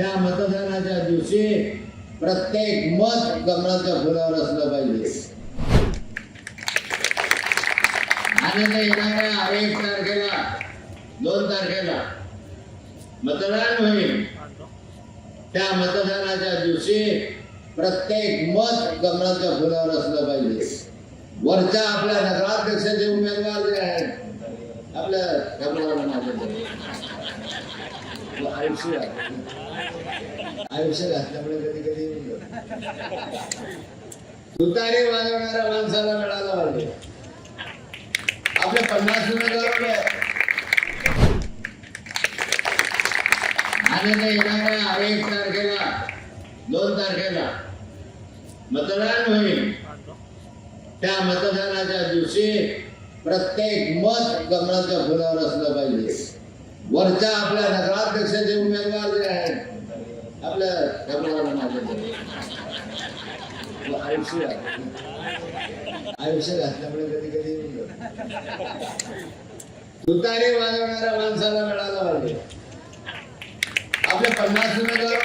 त्या मतदानाच्या दिवशी प्रत्येक मत कमळाच्या फुलावर असलं पाहिजे आणि येणाऱ्या 1 तारखेला 2 तारखेला मतदान होईल। त्या मतदानाच्या दिवशी प्रत्येक मत कमळाच्या फुलावर असलं पाहिजे। वरच्या आपल्या नगराध्यक्षाचे उमेदवार जे आहेत आपल्या आयुष्य घातल्यामुळे कधी कधी तुतारी वाजवणाऱ्या माणसाला मिळाला पाहिजे। आपले 50 उमेदवार आणि येणाऱ्या 1 तारखेला 2 तारखेला मतदान होईल। त्या मतदानाच्या दिवशी प्रत्येक मत कमळाच्या फुलावर असलं पाहिजे। वरच्या आपल्या नगराध्यक्षाचे उमेदवार जे आहेत आपल्या आयुष्य घातल्यामुळे कधी कधी तुतारी वाजवणाऱ्या माणसाला मिळाला पाहिजे। आपले 50 उमेदवार